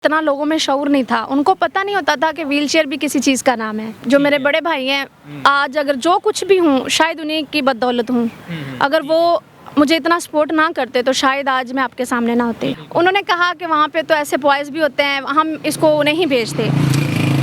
इतना लोगों में शऊर नहीं था, उनको पता नहीं होता था कि व्हीलचेयर भी किसी चीज़ का नाम है। जो मेरे बड़े भाई हैं, आज अगर जो कुछ भी हूँ शायद उन्हीं की बदौलत हूँ। अगर वो मुझे इतना सपोर्ट ना करते तो शायद आज मैं आपके सामने ना होती। उन्होंने कहा कि वहाँ पे तो ऐसे बॉयज़ भी होते हैं, हम इसको नहीं भेजते,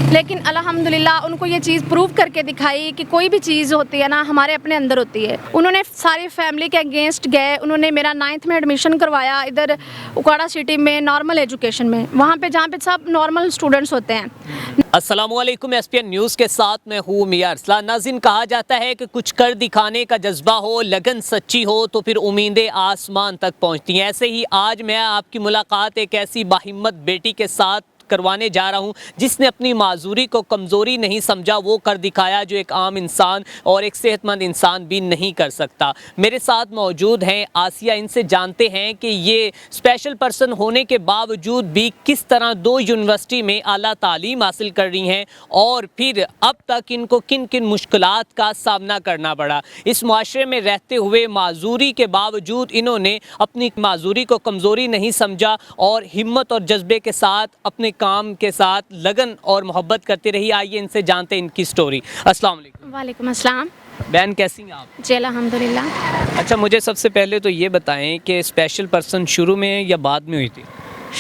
लेकिन अल्हम्दुलिल्लाह उनको ये चीज़ प्रूव करके दिखाई कि कोई भी चीज़ होती है ना हमारे अपने अंदर होती है। उन्होंने सारी फैमिली के अगेंस्ट गए, उन्होंने मेरा 9th में एडमिशन करवाया इधर उकाड़ा सिटी में नॉर्मल एजुकेशन में, वहाँ पे जहाँ पे सब नॉर्मल स्टूडेंट्स होते हैं। अस्सलामुअलैकुम, एसपीएन न्यूज़ के साथ मैं हूँ मियां अरसलान। नाज़रीन, कहा जाता है कि कुछ कर दिखाने का जज्बा हो, लगन सच्ची हो तो फिर उम्मीदें आसमान तक पहुँचती हैं। ऐसे ही आज मैं आपकी मुलाकात एक ऐसी बाहिम्मत बेटी के साथ करवाने जा रहा हूं जिसने अपनी माजूरी को कमज़ोरी नहीं समझा, वो कर दिखाया जो एक आम इंसान और एक सेहतमंद इंसान भी नहीं कर सकता। मेरे साथ मौजूद हैं आसिया। इनसे जानते हैं कि ये स्पेशल पर्सन होने के बावजूद भी किस तरह 2 यूनिवर्सिटी में आला तालीम हासिल कर रही हैं और फिर अब तक इनको किन किन मुश्किलात का सामना करना पड़ा। इस मुआशरे में रहते हुए माजूरी के बावजूद इन्होंने अपनी माजूरी को कमज़ोरी नहीं समझा और हिम्मत और जज्बे के साथ अपने काम के साथ लगन और मोहब्बत करती रही। आइए इनसे जानते हैं इनकी स्टोरी। अस्सलाम वालेकुम। वालेकुम अस्सलाम। बहन, कैसी हैं आप? जी अल्हम्दुलिल्लाह। अच्छा, मुझे सबसे पहले तो ये बताएं कि स्पेशल पर्सन शुरू में या बाद में हुई थी?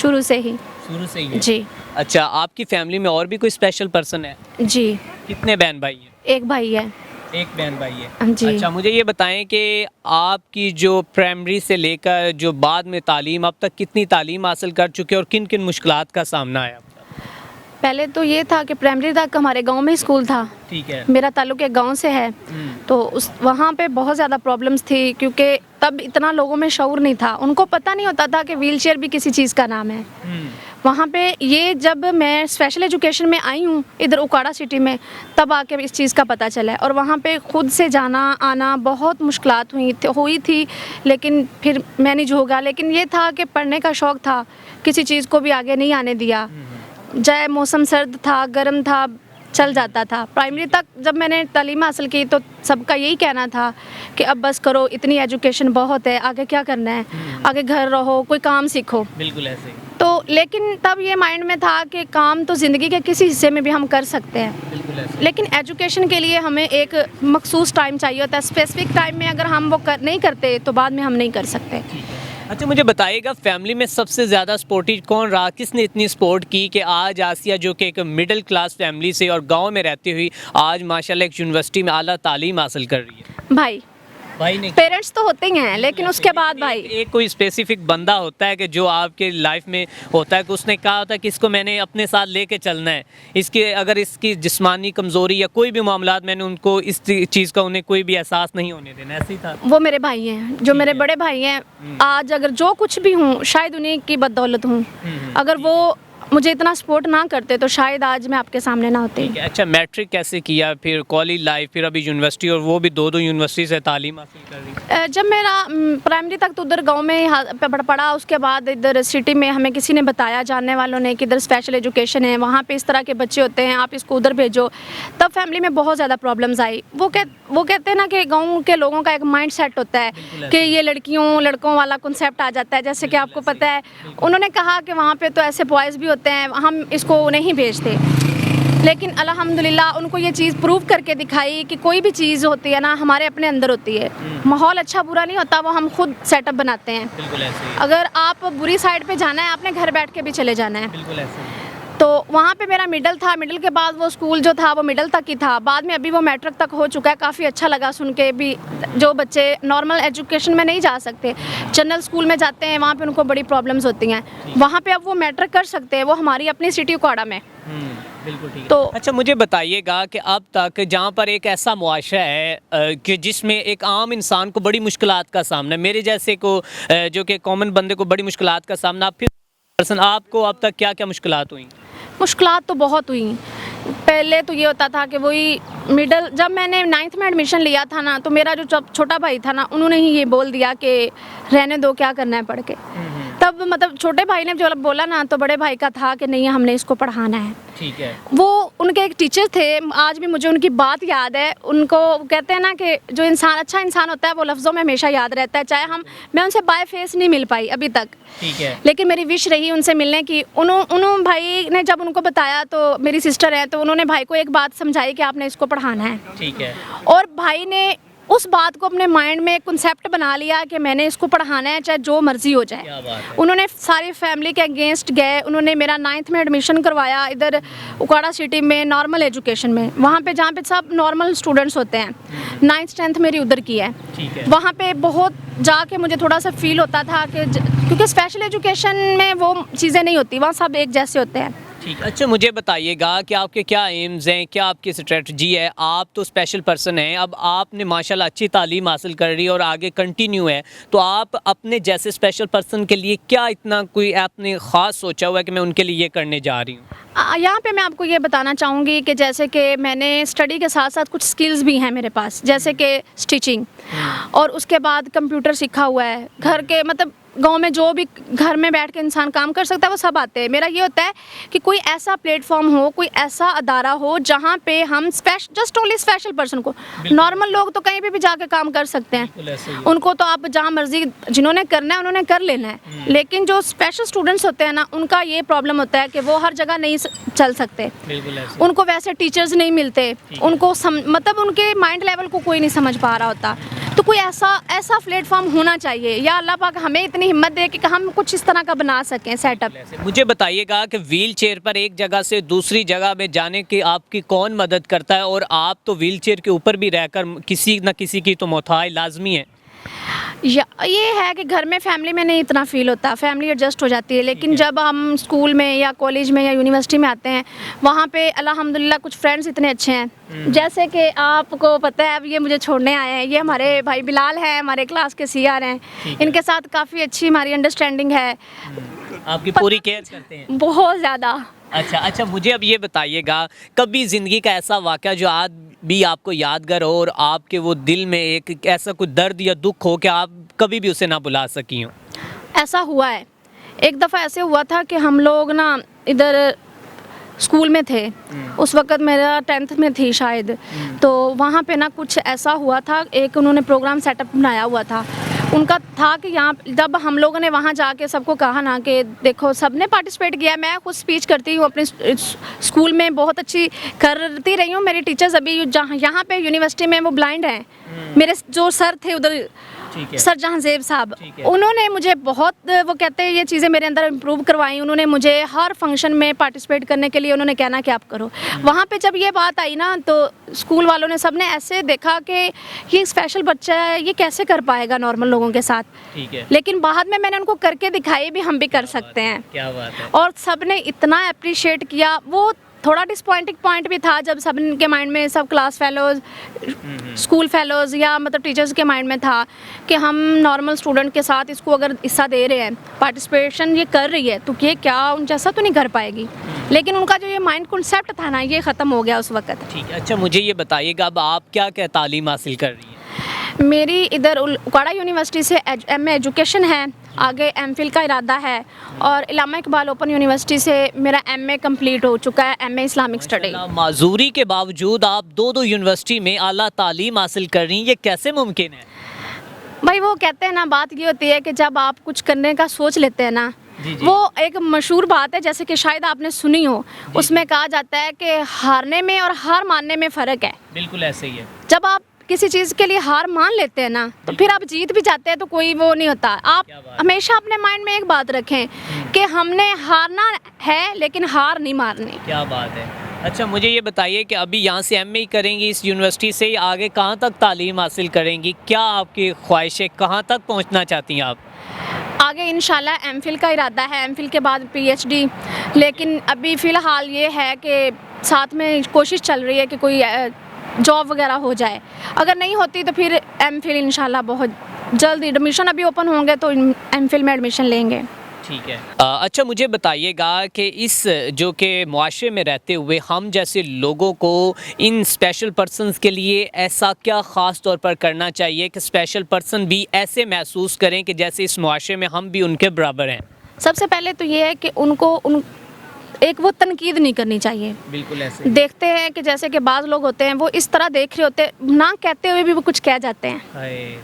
शुरू से ही। शुरू से ही है? जी। अच्छा, आपकी फैमिली में और भी कोई स्पेशल पर्सन है? जी, कितने बहन भाई हैं? एक भाई है। एक बहन भाई है। जी। अच्छा, मुझे ये बताएं कि आपकी जो प्राइमरी से लेकर जो बाद में तालीम, अब तक कितनी तालीम हासिल कर चुके और किन किन मुश्किलात का सामना आया? पहले तो ये था कि प्राइमरी तक हमारे गांव में स्कूल था। ठीक है। मेरा ताल्लुक एक गांव से है, तो उस वहाँ पे बहुत ज़्यादा प्रॉब्लम्स थी क्योंकि तब इतना लोगों में शऊर नहीं था, उनको पता नहीं होता था कि व्हीलचेयर भी किसी चीज़ का नाम है। वहाँ पे ये जब मैं स्पेशल एजुकेशन में आई हूँ इधर उकाड़ा सिटी में, तब आके इस चीज़ का पता चला है और वहाँ पे खुद से जाना आना बहुत मुश्किलात हुई थी, लेकिन फिर मैनेज हो गया। लेकिन ये था कि पढ़ने का शौक़ था, किसी चीज़ को भी आगे नहीं आने दिया, चाहे मौसम सर्द था गर्म था चल जाता था। प्राइमरी तक जब मैंने तालीम हासिल की तो सबका यही कहना था कि अब बस करो, इतनी एजुकेशन बहुत है, आगे क्या करना है, आगे घर रहो, कोई काम सीखो। बिल्कुल ऐसे ही। तो लेकिन तब ये माइंड में था कि काम तो ज़िंदगी के किसी हिस्से में भी हम कर सकते हैं। बिल्कुल ऐसे। लेकिन एजुकेशन के लिए हमें एक मखसूस टाइम चाहिए होता है, स्पेसिफिक टाइम में अगर हम वो नहीं करते तो बाद में हम नहीं कर सकते। अच्छा, मुझे बताइएगा फैमिली में सबसे ज़्यादा सपोर्टिव कौन रहा? किसने इतनी सपोर्ट की कि आज आसिया जो कि एक मिडिल क्लास फैमिली से और गांव में रहती हुई आज माशाल्लाह एक यूनिवर्सिटी में आला तालीम हासिल कर रही है? भाई ने। पेरेंट्स तो होते ही हैं, लेकिन उसके बाद भाई एक कोई स्पेसिफिक बंदा होता है कि जो आपके लाइफ में होता है कि उसने कहा होता है कि इसको मैंने अपने साथ लेके चलना है, इसके अगर इसकी जिस्मानी कमज़ोरी या कोई भी मामलात मैंने उनको इस चीज़ का उन्हें कोई भी एहसास नहीं होने देना, ऐसे ही था? वो मेरे भाई हैं, जो मेरे बड़े भाई हैं, आज अगर जो कुछ भी हूँ शायद उन्हीं की बदौलत हूँ। अगर वो मुझे इतना सपोर्ट ना करते तो शायद आज मैं आपके सामने ना होती। अच्छा, मैट्रिक कैसे किया, फिर कॉलेज लाइफ, फिर अभी यूनिवर्सिटी, और वो भी 2 यूनिवर्सिटी से तालीम हासिल कर रही? जब मेरा प्राइमरी तक तो उधर गांव में पढ़ा, उसके बाद इधर सिटी में हमें किसी ने बताया, जानने वालों ने, कि इधर स्पेशल एजुकेशन है, वहाँ पे इस तरह के बच्चे होते हैं, आप इसको उधर भेजो। तब फैमिली में बहुत ज़्यादा प्रॉब्लम्स आई। वो कहते हैं ना कि गाँव के लोगों का एक माइंड सेट होता है कि ये लड़कियों लड़कों वाला कॉन्सेप्ट आ जाता है, जैसे कि आपको पता है। उन्होंने कहा कि वहाँ पर तो ऐसे बॉयज़ भी होते हैं, हम इसको नहीं भेजते, लेकिन अल्हम्दुलिल्लाह उनको ये चीज़ प्रूव करके दिखाई कि कोई भी चीज़ होती है ना हमारे अपने अंदर होती है। माहौल अच्छा बुरा नहीं होता, वो हम खुद सेटअप बनाते हैं। बिल्कुल ऐसे ही। अगर आप बुरी साइड पे जाना है, आपने घर बैठ के भी चले जाना है। बिल्कुल ऐसे ही। तो वहाँ पे मेरा मिडिल था, मिडिल के बाद वो स्कूल जो था वो मिडिल तक ही था, बाद में अभी वो मैट्रिक तक हो चुका है। काफ़ी अच्छा लगा सुन के भी, जो बच्चे नॉर्मल एजुकेशन में नहीं जा सकते, जनरल स्कूल में जाते हैं, वहाँ पे उनको बड़ी प्रॉब्लम्स होती हैं, वहाँ पे अब वो मैट्रिक कर सकते हैं, वो हमारी अपनी सिटी उकाड़ा में। बिल्कुल ठीक है। तो अच्छा, मुझे बताइएगा कि अब तक जहाँ पर एक ऐसा मुआशरा है कि जिसमें एक आम इंसान को बड़ी मुश्किलात का सामना, मेरे जैसे को जो कि कॉमन बंदे को बड़ी मुश्किलात का सामना, फिर पर्सन आपको अब तक क्या क्या मुश्किलात हुई? मुश्किलात तो बहुत हुई। पहले तो ये होता था कि वही मिडल, जब मैंने 9th में एडमिशन लिया था ना, तो मेरा जो छोटा भाई था ना, उन्होंने ही ये बोल दिया कि रहने दो, क्या करना है पढ़ के। तब मतलब छोटे भाई ने जो बोला ना, तो बड़े भाई का था कि नहीं, हमने इसको पढ़ाना है। ठीक है। वो उनके एक टीचर थे, आज भी मुझे उनकी बात याद है। उनको कहते हैं ना कि जो इंसान अच्छा इंसान होता है वो लफ्ज़ों में हमेशा याद रहता है, चाहे मैं उनसे बाय फेस नहीं मिल पाई अभी तक, ठीक है। लेकिन मेरी विश रही उनसे मिलने की। उन्होंने भाई ने जब उनको बताया, तो मेरी सिस्टर है, तो उन्होंने भाई को एक बात समझाई कि आपने इसको पढ़ाना है, ठीक है। और भाई ने उस बात को अपने माइंड में एक कॉन्सेप्ट बना लिया कि मैंने इसको पढ़ाना है चाहे जो मर्जी हो जाए। क्या बात है। उन्होंने सारी फैमिली के अगेंस्ट गए, उन्होंने मेरा 9th में एडमिशन करवाया इधर उकाड़ा सिटी में नॉर्मल एजुकेशन में, वहाँ पे जहाँ पे सब नॉर्मल स्टूडेंट्स होते हैं। 9th 10th मेरी उधर की है। ठीक है। वहाँ पे बहुत जाके मुझे थोड़ा सा फील होता था कि क्योंकि स्पेशल एजुकेशन में वो चीज़ें नहीं होती, वहाँ सब एक जैसे होते हैं। ठीक। अच्छा, मुझे बताइएगा कि आपके क्या एम्स हैं, क्या आपकी स्ट्रेटजी है। आप तो स्पेशल पर्सन हैं, अब आपने माशाल्लाह अच्छी तालीम हासिल कर रही है और आगे कंटिन्यू है, तो आप अपने जैसे स्पेशल पर्सन के लिए क्या इतना कोई आपने ख़ास सोचा हुआ है कि मैं उनके लिए ये करने जा रही हूँ? यहाँ पे मैं आपको ये बताना चाहूँगी कि जैसे कि मैंने स्टडी के साथ साथ कुछ स्किल्स भी हैं मेरे पास, जैसे कि स्टिचिंग, और उसके बाद कंप्यूटर सीखा हुआ है। घर के मतलब गांव में जो भी घर में बैठ के इंसान काम कर सकता है वो सब आते हैं। मेरा ये होता है कि कोई ऐसा प्लेटफॉर्म हो, कोई ऐसा अदारा हो जहाँ पे हम जस्ट ओनली स्पेशल पर्सन को, नॉर्मल लोग तो कहीं पे भी जाके काम कर सकते हैं, उनको तो आप जहाँ मर्जी जिन्होंने करना है उन्होंने कर लेना है, लेकिन जो स्पेशल स्टूडेंट्स होते हैं ना, उनका ये प्रॉब्लम होता है कि वो हर जगह नहीं चल सकते, उनको वैसे टीचर्स नहीं मिलते, उनको मतलब उनके माइंड लेवल को कोई नहीं समझ पा रहा होता। तो कोई ऐसा प्लेटफॉर्म होना चाहिए, या अल्लाह पाक हमें इतनी हिम्मत दे कि हम कुछ इस तरह का बना सकें सेटअप। मुझे बताइएगा कि व्हील चेयर पर एक जगह से दूसरी जगह में जाने की आपकी कौन मदद करता है, और आप तो व्हील चेयर के ऊपर भी रहकर किसी न किसी की तो मोहताज लाजमी है। ये है कि घर में फैमिली में नहीं इतना फील होता, फैमिली एडजस्ट हो जाती है, लेकिन जब हम स्कूल में या कॉलेज में या यूनिवर्सिटी में आते हैं, वहाँ पे अल्हम्दुलिल्लाह कुछ फ्रेंड्स इतने अच्छे हैं। जैसे कि आपको पता है, अब ये मुझे छोड़ने आए हैं, ये हमारे भाई बिलाल हैं, हमारे क्लास के सीआर हैं, इनके साथ काफ़ी अच्छी हमारी अंडरस्टैंडिंग है। आपकी पूरी केयर करते हैं? बहुत ज़्यादा। अच्छा, मुझे अब ये बताइएगा, कभी ज़िंदगी का ऐसा वाक़या जो आज भी आपको यादगार हो और आपके वो दिल में एक ऐसा कोई दर्द या दुख हो कि आप कभी भी उसे ना भुला सकी हो? ऐसा हुआ है, एक दफ़ा ऐसे हुआ था कि हम लोग ना इधर स्कूल में थे, उस वक़्त मेरा 10th में थी शायद, तो वहाँ पे ना कुछ ऐसा हुआ था, एक उन्होंने प्रोग्राम सेटअप बनाया हुआ था। उनका था कि यहाँ जब हम लोगों ने वहाँ जाके सबको कहा ना कि देखो सबने पार्टिसिपेट किया, मैं खुद स्पीच करती हूँ अपने स्कूल में, बहुत अच्छी करती रही हूँ। मेरे टीचर्स अभी जहाँ यहाँ पे यूनिवर्सिटी में वो ब्लाइंड हैं, मेरे जो सर थे उधर, सर जहांजेब साहब, उन्होंने मुझे बहुत, वो कहते हैं ये चीज़ें मेरे अंदर इम्प्रूव करवाई। उन्होंने मुझे हर फंक्शन में पार्टिसिपेट करने के लिए उन्होंने कहना कि आप करो। वहाँ पे जब ये बात आई ना, तो स्कूल वालों ने सबने ऐसे देखा कि ये स्पेशल बच्चा है, ये कैसे कर पाएगा नॉर्मल लोगों के साथ। ठीक है। लेकिन बाद में मैंने उनको करके दिखाई भी, हम भी कर सकते हैं। क्या बात है। और सबने इतना अप्रिशिएट किया। वो थोड़ा डिसपॉइंटिंग पॉइंट भी था जब सब के माइंड में, सब क्लास फेलोज, स्कूल फेलोज या मतलब टीचर्स के माइंड में था कि हम नॉर्मल स्टूडेंट के साथ इसको अगर हिस्सा दे रहे हैं, पार्टिसिपेशन ये कर रही है, तो ये क्या उन जैसा तो नहीं कर पाएगी। लेकिन उनका जो ये माइंड कॉन्सेप्ट था ना, ये ख़त्म हो गया उस वक्त। ठीक है। अच्छा, मुझे ये बताइएगा, अब आप क्या क्या तालीम हासिल कर रही हैं? मेरी इधर उकाड़ा यूनिवर्सिटी से MA एजुकेशन है, आगे MPhil का इरादा है, और इलामा इकबाल ओपन यूनिवर्सिटी से मेरा MA कंप्लीट हो चुका है, MA इस्लामिक स्टडी। माजूरी के बावजूद आप दो यूनिवर्सिटी में आला तालीम हासिल कर रही हैं, ये कैसे मुमकिन है? भाई वो कहते हैं ना, बात ये होती है कि जब आप कुछ करने का सोच लेते हैं ना, वो एक मशहूर बात है, जैसे कि शायद आपने सुनी हो, उसमें कहा जाता है कि हारने में और हार मानने में फ़र्क है। बिल्कुल ऐसे ही है। जब आप किसी चीज़ के लिए हार मान लेते हैं ना, तो फिर आप जीत भी जाते हैं, तो कोई वो नहीं होता। आप हमेशा अपने माइंड में एक बात रखें कि हमने हारना है, लेकिन हार नहीं मारनी। क्या बात है। अच्छा, मुझे ये बताइए कि अभी यहाँ से MA करेंगी इस यूनिवर्सिटी से, आगे कहाँ तक तालीम हासिल करेंगी? क्या आपकी ख्वाहिशें, कहाँ तक पहुँचना चाहती हैं आप? आगे इंशाल्लाह MPhil का इरादा है, MPhil के बाद PhD, लेकिन अभी फ़िलहाल ये है कि साथ में कोशिश चल रही है कि कोई जॉब वगैरह हो जाए। अगर नहीं होती तो फिर MPhil इंशाल्लाह बहुत जल्द एडमिशन अभी ओपन होंगे तो MPhil में एडमिशन लेंगे। ठीक है। अच्छा, मुझे बताइएगा कि इस जो कि मुआशरे में रहते हुए हम जैसे लोगों को इन स्पेशल पर्सन्स के लिए ऐसा क्या ख़ास तौर पर करना चाहिए कि स्पेशल पर्सन भी ऐसे महसूस करें कि जैसे इस मुआशरे में हम भी उनके बराबर हैं? सबसे पहले तो ये है कि उनको एक वो तनकीद नहीं करनी चाहिए। बिल्कुल ऐसे देखते हैं कि जैसे कि बाज़ लोग होते हैं वो इस तरह देख रहे होते हैं, ना कहते हुए भी वो कुछ कह जाते हैं।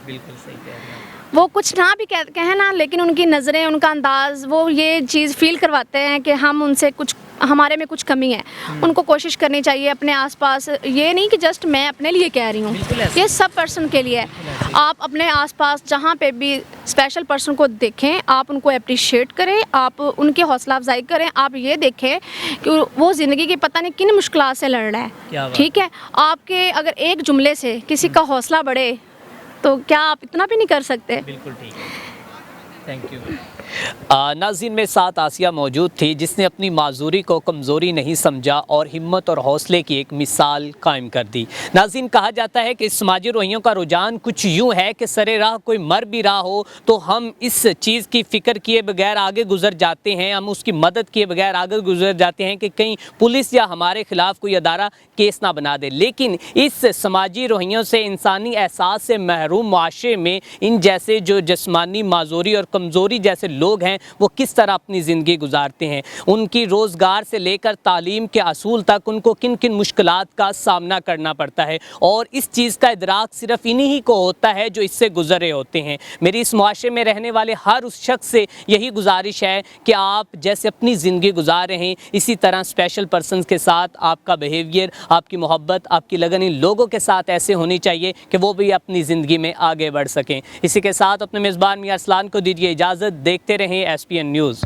बिल्कुल सही कह रहे हैं। वो कुछ ना भी कहें ना, लेकिन उनकी नज़रें, उनका अंदाज़, वो ये चीज़ फील करवाते हैं कि हम उनसे कुछ, हमारे में कुछ कमी है। उनको कोशिश करनी चाहिए अपने आसपास, ये नहीं कि जस्ट मैं अपने लिए कह रही हूँ, ये सब पर्सन के लिए है। आप अपने आसपास जहाँ पे भी स्पेशल पर्सन को देखें, आप उनको अप्रिशिएट करें, आप उनकी हौसला अफजाई करें। आप ये देखें कि वो ज़िंदगी की पता नहीं किन मुश्किलात से लड़ रहा है, ठीक है। आपके अगर एक जुमले से किसी का हौसला बढ़े तो क्या आप इतना भी नहीं कर सकते? बिल्कुल ठीक है, थैंक यू। नाज़रीन, में साथ आसिया मौजूद थी जिसने अपनी माजूरी को कमज़ोरी नहीं समझा और हिम्मत और हौसले की एक मिसाल कायम कर दी। नाज़रीन, कहा जाता है कि समाजी रोहियों का रुझान कुछ यूँ है कि सरे राह कोई मर भी रहा हो तो हम इस चीज़ की फ़िक्र किए बगैर आगे गुजर जाते हैं, हम उसकी मदद किए बगैर आगे गुजर जाते हैं कि कहीं पुलिस या हमारे ख़िलाफ़ कोई अदारा केस ना बना दे। लेकिन इस समाजी रोहियों से, इंसानी एहसास से महरूम मुआशरे में इन जैसे जो जिस्मानी माजूरी और कमज़ोरी जैसे लोग हैं वो किस तरह अपनी ज़िंदगी गुजारते हैं, उनकी रोज़गार से लेकर तालीम के असूल तक उनको किन किन मुश्किलात का सामना करना पड़ता है, और इस चीज़ का इदराक सिर्फ इन्हीं ही को होता है जो इससे गुजरे होते हैं। मेरी इस मुआशरे में रहने वाले हर उस शख्स से यही गुजारिश है कि आप जैसे अपनी ज़िंदगी गुजार रहे हैं, इसी तरह स्पेशल पर्सनस के साथ आपका बिहेवियर, आपकी मोहब्बत, आपकी लगन इन लोगों के साथ ऐसे होनी चाहिए कि वो भी अपनी ज़िंदगी में आगे बढ़ सकें। इसी के साथ अपने मेज़बान मियां अरसलान को दीजिए इजाज़त। देखते रहें SPN न्यूज़।